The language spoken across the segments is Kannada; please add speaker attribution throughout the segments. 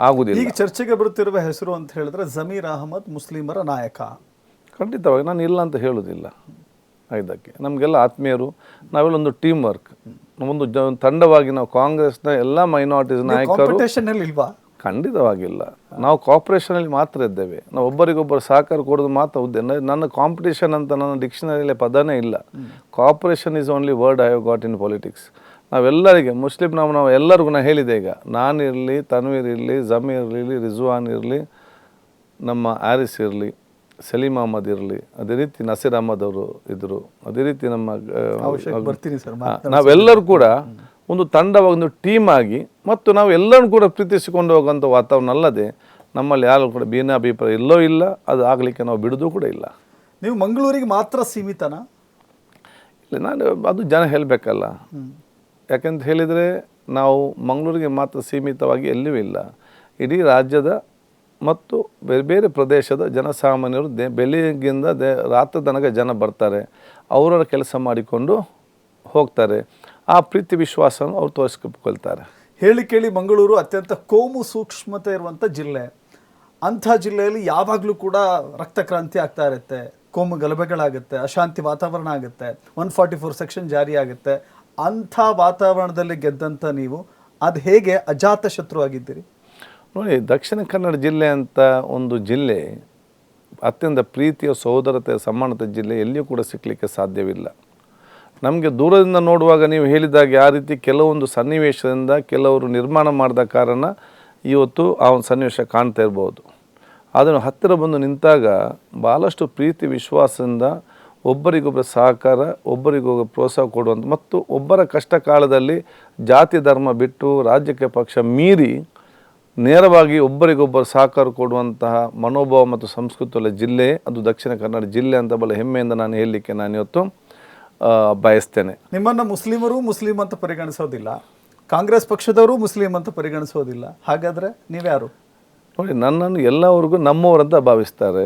Speaker 1: ಆಗುವುದಿಲ್ಲ.
Speaker 2: ಈಗ ಚರ್ಚೆಗೆ ಬರುತ್ತಿರುವ ಹೆಸರು ಅಂತ ಹೇಳಿದ್ರೆ ಜಮೀರ್ ಅಹಮದ್ ಮುಸ್ಲಿಮರ ನಾಯಕ.
Speaker 1: ಖಂಡಿತವಾಗಿ ನಾನು ಇಲ್ಲ ಅಂತ ಹೇಳೋದಿಲ್ಲ. ಇದಕ್ಕೆ ನಮಗೆಲ್ಲ ಆತ್ಮೀಯರು, ನಾವೆಲ್ಲ ಒಂದು ಟೀಮ್ ವರ್ಕ್, ಒಂದು ತಂಡವಾಗಿ ನಾವು ಕಾಂಗ್ರೆಸ್ನ ಎಲ್ಲ ಮೈನಾರಿಟೀಸ್ ನಾಯಕರು.
Speaker 2: ಇಲ್ವಾ?
Speaker 1: ಖಂಡಿತವಾಗಿಲ್ಲ. ನಾವು ಕಾಪರೇಷನಲ್ಲಿ ಮಾತ್ರ ಇದ್ದೇವೆ. ನಾವು ಒಬ್ಬರಿಗೊಬ್ಬರು ಸಹಕಾರ ಕೊಡೋದು ಮಾತ್ರ ಉದ್ದೇಶ. ನನ್ನ ಕಾಂಪಿಟೇಷನ್ ಅಂತ ನನ್ನ ಡಿಕ್ಷನರಿಯಲ್ಲಿ ಪದನೇ ಇಲ್ಲ. Cooperation is only word I have got in politics. ನಾವೆಲ್ಲರಿಗೆ ಮುಸ್ಲಿಂ ನಾವು ಎಲ್ಲರಿಗೂ ನಾನು ಹೇಳಿದೆ, ಈಗ ನಾನಿರಲಿ, ತನ್ವೀರ್ ಇರಲಿ, ಜಮೀರ್ ಇರಲಿ, ರಿಜ್ವಾನ್ ಇರಲಿ, ನಮ್ಮ ಆರಿಸ್ ಇರಲಿ, ಸಲೀಂ ಅಹಮದ್ ಇರಲಿ, ಅದೇ ರೀತಿ ನಸೀರ್ ಅಹಮದ್ ಅವರು ಇದ್ದರು, ಅದೇ ರೀತಿ ನಮ್ಮ ನಾವೆಲ್ಲರೂ ಕೂಡ ಒಂದು ತಂಡವಾಗಿ ಒಂದು ಟೀಮ್ ಆಗಿ ಮತ್ತು ನಾವು ಎಲ್ಲರೂ ಕೂಡ ಪ್ರೀತಿಸಿಕೊಂಡು ಹೋಗುವಂಥ ವಾತಾವರಣ ಅಲ್ಲದೆ ನಮ್ಮಲ್ಲಿ ಯಾರು ಕೂಡ ಭಿನ್ನಾಭಿಪ್ರಾಯ ಎಲ್ಲೋ ಇಲ್ಲ. ಅದು ಆಗಲಿಕ್ಕೆ ನಾವು ಬಿಡೋದು ಕೂಡ ಇಲ್ಲ.
Speaker 2: ನೀವು ಮಂಗಳೂರಿಗೆ ಮಾತ್ರ ಸೀಮಿತನಾ?
Speaker 1: ಇಲ್ಲ, ನಾನು ಅದು ಜನ ಹೇಳಬೇಕಲ್ಲ. ಯಾಕೆಂತ ಹೇಳಿದರೆ ನಾವು ಮಂಗಳೂರಿಗೆ ಮಾತ್ರ ಸೀಮಿತವಾಗಿ ಎಲ್ಲಿಯೂ ಇಲ್ಲ. ಇಡೀ ರಾಜ್ಯದ ಮತ್ತು ಬೇರೆ ಬೇರೆ ಪ್ರದೇಶದ ಜನಸಾಮಾನ್ಯರು ಬೆಳಿಗ್ಗೆಯಿಂದ ರಾತ್ರಿ ತನಕ ಜನ ಬರ್ತಾರೆ, ಅವರ ಕೆಲಸ ಮಾಡಿಕೊಂಡು ಹೋಗ್ತಾರೆ. ಆ ಪ್ರೀತಿ ವಿಶ್ವಾಸವನ್ನು ಅವ್ರು ತೋರಿಸ್ಕೊಳ್ತಾರೆ.
Speaker 2: ಹೇಳಿ ಕೇಳಿ ಮಂಗಳೂರು ಅತ್ಯಂತ ಕೋಮು ಸೂಕ್ಷ್ಮತೆ ಇರುವಂಥ ಜಿಲ್ಲೆ. ಅಂಥ ಜಿಲ್ಲೆಯಲ್ಲಿ ಯಾವಾಗಲೂ ಕೂಡ ರಕ್ತಕ್ರಾಂತಿ ಆಗ್ತಾ ಇರುತ್ತೆ, ಕೋಮು ಗಲಭೆಗಳಾಗುತ್ತೆ, ಅಶಾಂತಿ ವಾತಾವರಣ ಆಗುತ್ತೆ, 144 ಸೆಕ್ಷನ್ ಜಾರಿ ಆಗುತ್ತೆ. ಅಂಥ ವಾತಾವರಣದಲ್ಲಿ ಗೆದ್ದಂಥ ನೀವು ಅದು ಹೇಗೆ ಅಜಾತ ಶತ್ರು ಆಗಿದ್ದೀರಿ?
Speaker 1: ನೋಡಿ, ದಕ್ಷಿಣ ಕನ್ನಡ ಜಿಲ್ಲೆ ಅಂತ ಒಂದು ಜಿಲ್ಲೆ ಅತ್ಯಂತ ಪ್ರೀತಿಯ ಸಹೋದರತೆ ಸಮಾನತೆ ಜಿಲ್ಲೆ ಎಲ್ಲಿಯೂ ಕೂಡ ಸಿಕ್ಕಲಿಕ್ಕೆ ಸಾಧ್ಯವಿಲ್ಲ. ನಮಗೆ ದೂರದಿಂದ ನೋಡುವಾಗ ನೀವು ಹೇಳಿದಾಗ ಯಾವ ರೀತಿ ಕೆಲವೊಂದು ಸನ್ನಿವೇಶದಿಂದ ಕೆಲವರು ನಿರ್ಮಾಣ ಮಾಡಿದ ಕಾರಣ ಇವತ್ತು ಆ ಒಂದು ಸನ್ನಿವೇಶ ಕಾಣ್ತಾ ಇರ್ಬೋದು. ಅದನ್ನು ಹತ್ತಿರ ಬಂದು ನಿಂತಾಗ ಭಾಳಷ್ಟು ಪ್ರೀತಿ ವಿಶ್ವಾಸದಿಂದ ಒಬ್ಬರಿಗೊಬ್ಬರ ಸಹಕಾರ, ಒಬ್ಬರಿಗೊಬ್ಬರು ಪ್ರೋತ್ಸಾಹ ಕೊಡುವಂಥ ಮತ್ತು ಒಬ್ಬರ ಕಷ್ಟ ಕಾಲದಲ್ಲಿ ಜಾತಿ ಧರ್ಮ ಬಿಟ್ಟು ರಾಜ್ಯಕ್ಕೆ ಪಕ್ಷ ಮೀರಿ ನೇರವಾಗಿ ಒಬ್ಬರಿಗೊಬ್ಬರು ಸಹಕಾರ ಕೊಡುವಂತಹ ಮನೋಭಾವ ಮತ್ತು ಸಂಸ್ಕೃತಿಯ ಜಿಲ್ಲೆ ಅದು ದಕ್ಷಿಣ ಕನ್ನಡ ಜಿಲ್ಲೆ ಅಂತ ಬಹಳ ಹೆಮ್ಮೆಯಿಂದ ನಾನು ಹೇಳಲಿಕ್ಕೆ ನಾನು ಇವತ್ತು ಬಯಸ್ತೇನೆ.
Speaker 2: ನಿಮ್ಮನ್ನು ಮುಸ್ಲಿಮರು ಮುಸ್ಲಿಂ ಅಂತ ಪರಿಗಣಿಸೋದಿಲ್ಲ, ಕಾಂಗ್ರೆಸ್ ಪಕ್ಷದವರು ಮುಸ್ಲಿಂ ಅಂತ ಪರಿಗಣಿಸೋದಿಲ್ಲ. ಹಾಗಾದರೆ ನೀವ್ಯಾರು?
Speaker 1: ನೋಡಿ, ನನ್ನನ್ನು ಎಲ್ಲವರಿಗೂ ನಮ್ಮವರಂತ ಭಾವಿಸ್ತಾರೆ.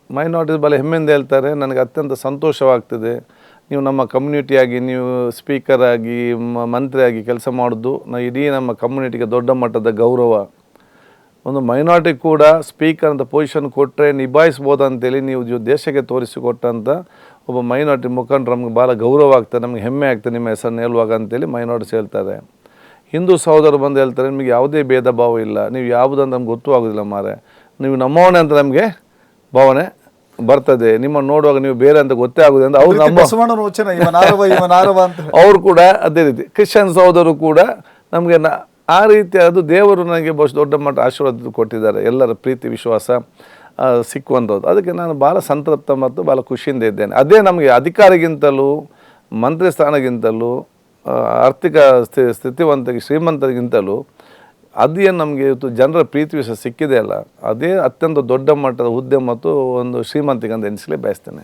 Speaker 1: ಮೈನಾರಿಟೀಸ್ ಬಹಳ ಹೆಮ್ಮೆಯಿಂದ ಹೇಳ್ತಾರೆ. ನನಗೆ ಅತ್ಯಂತ ಸಂತೋಷವಾಗ್ತದೆ. ನೀವು ನಮ್ಮ ಕಮ್ಯುನಿಟಿಯಾಗಿ ನೀವು ಸ್ಪೀಕರ್ ಆಗಿ ಮಂತ್ರಿಯಾಗಿ ಕೆಲಸ ಮಾಡೋದು ಇಡೀ ನಮ್ಮ ಕಮ್ಯುನಿಟಿಗೆ ದೊಡ್ಡ ಮಟ್ಟದ ಗೌರವ. ಒಂದು ಮೈನಾರಿಟಿ ಕೂಡ ಸ್ಪೀಕರ್ ಅಂತ ಪೊಸಿಷನ್ ಕೊಟ್ಟರೆ ನಿಭಾಯಿಸ್ಬೋದು ಅಂತೇಳಿ ನೀವು ದೇಶಕ್ಕೆ ತೋರಿಸಿಕೊಟ್ಟಂಥ ಒಬ್ಬ ಮೈನಾರಿಟಿ ಮುಖಂಡರು ನಮ್ಗೆ ಭಾಳ ಗೌರವ ಆಗ್ತದೆ, ನಮಗೆ ಹೆಮ್ಮೆ ಆಗ್ತದೆ ನಿಮ್ಮ ಹೆಸರನ್ನು ಹೇಳುವಾಗ ಅಂತೇಳಿ ಮೈನಾರಿಟೀಸ್ ಹೇಳ್ತಾರೆ. ಹಿಂದೂ ಸಹೋದರರು ಬಂದು ಹೇಳ್ತಾರೆ, ನಿಮಗೆ ಯಾವುದೇ ಭೇದ ಭಾವ ಇಲ್ಲ, ನೀವು ಯಾವುದಂತ ನಮ್ಗೆ ಗೊತ್ತೂ ಆಗೋದಿಲ್ಲ ಮಾರೆ, ನೀವು ನಮ್ಮವನೇ ಅಂತ ನಮಗೆ ಭಾವನೆ ಬರ್ತದೆ, ನಿಮ್ಮನ್ನು ನೋಡುವಾಗ ನೀವು ಬೇರೆ ಅಂತ ಗೊತ್ತೇ ಆಗುದು ಅಂತ ಅವ್ರು ನಮ್ಮ ಅವರು ಕೂಡ ಅದೇ ರೀತಿ ಕ್ರಿಶ್ಚಿಯನ್ ಸಹೋದರರು ಕೂಡ ನಮಗೆ ಆ ರೀತಿ ಅದು ದೇವರು ನನಗೆ ಬಹುಶಃ ದೊಡ್ಡ ಮಟ್ಟ ಆಶೀರ್ವಾದ ಕೊಟ್ಟಿದ್ದಾರೆ. ಎಲ್ಲರ ಪ್ರೀತಿ ವಿಶ್ವಾಸ ಸಿಕ್ಕುವಂಥದ್ದು. ಅದಕ್ಕೆ ನಾನು ಭಾಳ ಸಂತೃಪ್ತ ಮತ್ತು ಭಾಳ ಖುಷಿಯಿಂದ ಇದ್ದೇನೆ. ಅದೇ ನಮಗೆ ಅಧಿಕಾರಿಗಿಂತಲೂ ಮಂತ್ರಿ ಸ್ಥಾನಗಿಂತಲೂ ಆರ್ಥಿಕ ಸ್ಥಿತಿವಂತರಿಗೆ ಶ್ರೀಮಂತರಿಗಿಂತಲೂ ಅದೇನು ನಮಗೆ ಇವತ್ತು ಜನರ ಪ್ರೀತಿ ವಿಶ್ವಾಸ ಸಿಕ್ಕಿದೆ ಅಲ್ಲ, ಅದೇ ಅತ್ಯಂತ ದೊಡ್ಡ ಮಟ್ಟದ ಹುದ್ದೆ ಮತ್ತು ಒಂದು ಶ್ರೀಮಂತಿಗೆ ಅಂತ ಎನಿಸಲೇ ಬಯಸ್ತೇನೆ.